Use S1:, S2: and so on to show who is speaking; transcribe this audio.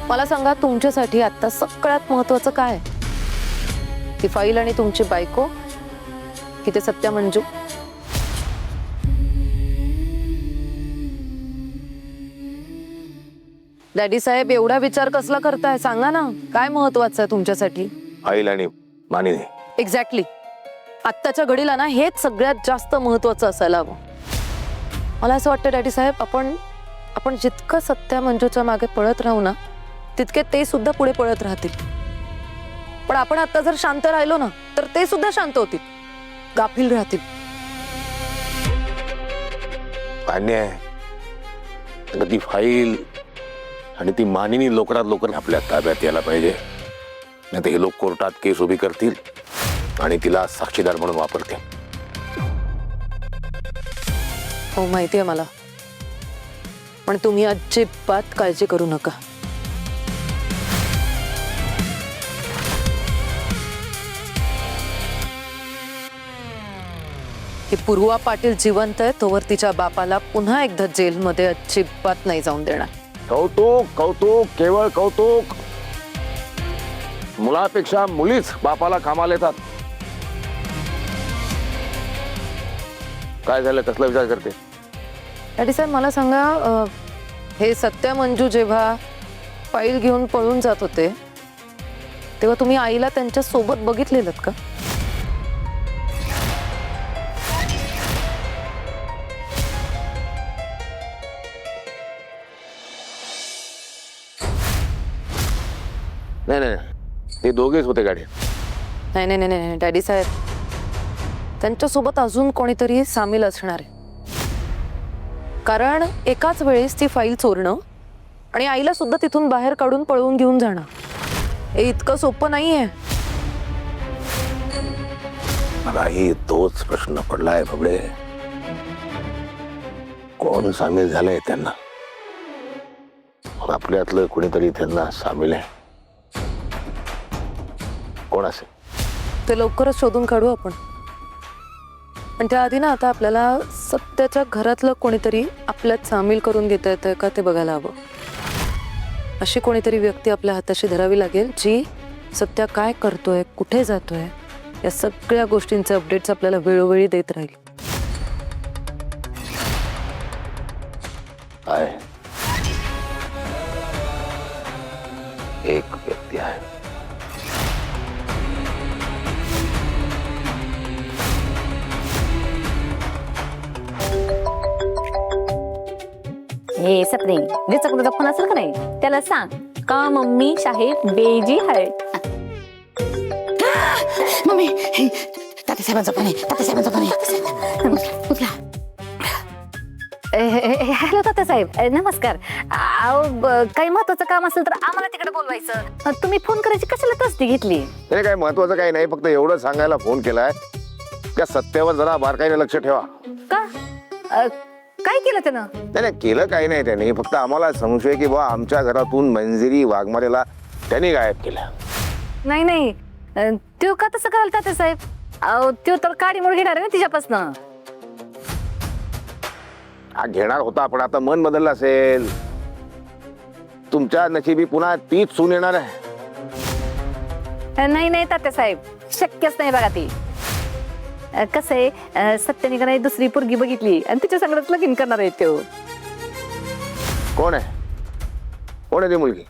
S1: मला सांगा तुमच्यासाठी आता सगळ्यात महत्त्वाचं काय? ती फाईल आणि तुमची बायको की ते सत्या मंजू? डॅडी साहेब एवढा विचार कसला करताय सांगा ना, काय महत्त्वाचं आहे तुमच्यासाठी?
S2: आईल आणि मानिनी.
S1: एक्झॅक्टली. आत्ताच्या घडीला ना हेच सगळ्यात जास्त महत्त्वाचं असायला हवं. मला असं वाटतं डॅडी साहेब आपण जितकं सत्या मंजूच्या मागे पळत राहू ना तितके ते सुद्धा पुढे पळत राहतील. पण आपण आता जर शांत राहिलो ना तर ते सुद्धा शांत होतील, गाफील राहतील.
S2: मान्य आहे. आता ती फाईल आणि ती मानिनी लवकरात लवकर आपल्या ताब्यात यायला पाहिजे. नाही तर हे लोक कोर्टात केस उभी करतील आणि तिला साक्षीदार म्हणून वापरतील.
S1: हो माहिती आहे मला, पण तुम्ही अजिबात काळजी करू नका. ही पूर्वा पाटील जिवंत आहे तोवर तिच्या बापाला पुन्हा एकदा जेलमध्ये अजिबात नाही जाऊन देणार.
S2: कौतुक कौतुक केवळ कौतुक. मुलापेक्षा मुलीच बापाला कामाला येतात. काय झालं, कसला विचार करते?
S1: डॅडी साहेब मला सांगा, हे सत्या मंजू जेव्हा फाईल घेऊन पळून जात होते तेव्हा तुम्ही आईला त्यांच्या सोबत बघितलेलं का?
S2: नाही नाही, ते दोघेच होते गाडी.
S1: नाही नाही नाही नाही डॅडी साहेब, त्यांच्यासोबत अजून कोणीतरी सामील असणार आहे. कारण एकाच वेळेस ती फाईल चोरणं आणि आईला सुद्धा तिथून बाहेर काढून पळवून घेऊन जाणं हे इतकं सोपं नाहीये.
S2: मलाही तोच प्रश्न पडलाय बबडे. कोण सामील झालंय त्यांना? आपल्यातलं कोणीतरी त्यांना सामील आहे. कोण असेल
S1: ते लवकरच शोधून काढू आपण. पण त्याआधी ना आता आपल्याला सत्याच्या घरातलं कोणीतरी आपल्यात सामील करून घेता येतंय का ते बघायला हवं. अशी कोणीतरी व्यक्ती आपल्या हाताशी धरावी लागेल जी सत्या काय करतोय, कुठे जातोय या सगळ्या गोष्टींचे अपडेट्स आपल्याला वेळोवेळी देत राहील.
S2: आहे एक व्यक्ती आहे.
S3: हे सपने विचार तुझा फोन असेल का नाही त्याला सांग का मम्मी शाहीद बेजी हळ.
S4: मम्मी तात्यासाहेबांचा फोन आहे, तात्यासाहेबांचा फोन आहे. उचला.
S3: हॅलो तात्यासाहेब, नमस्कार. काही महत्वाचं काम असेल तर आम्हाला तिकडे बोलवायचं. तुम्ही फोन करायची कशाला तसदी घेतली?
S2: नाही काय महत्वाचं काही नाही, फक्त एवढं सांगायला फोन केलाय त्या सत्यावर जरा बारकाईने लक्ष ठेवा.
S3: का काय केलं त्यानं?
S2: नाही नाही केलं काही नाही त्याने, फक्त आम्हाला संशय की बा आमच्या घरातून मंजिरी वाघमारेला त्याने गायब केलं.
S3: नाही नाही, तो का तसं कराल तात्यासाहेब? तो तर काडीमोड घेणार आहे ना तिच्यापासनं.
S2: हा घेणार होता पण आता मन बदललं असेल. तुमच्या नशिबी पुन्हा तीच सून येणार आहे.
S3: नाही नाही तात्यासाहेब, शक्यच नाही बघा ती. कसं आहे, सत्याने का नाही दुसरी पोरगी बघितली आणि तिच्या संगत लगीन करणार आहे तो.
S2: कोण आहे? कोण आहे ती मुलगी?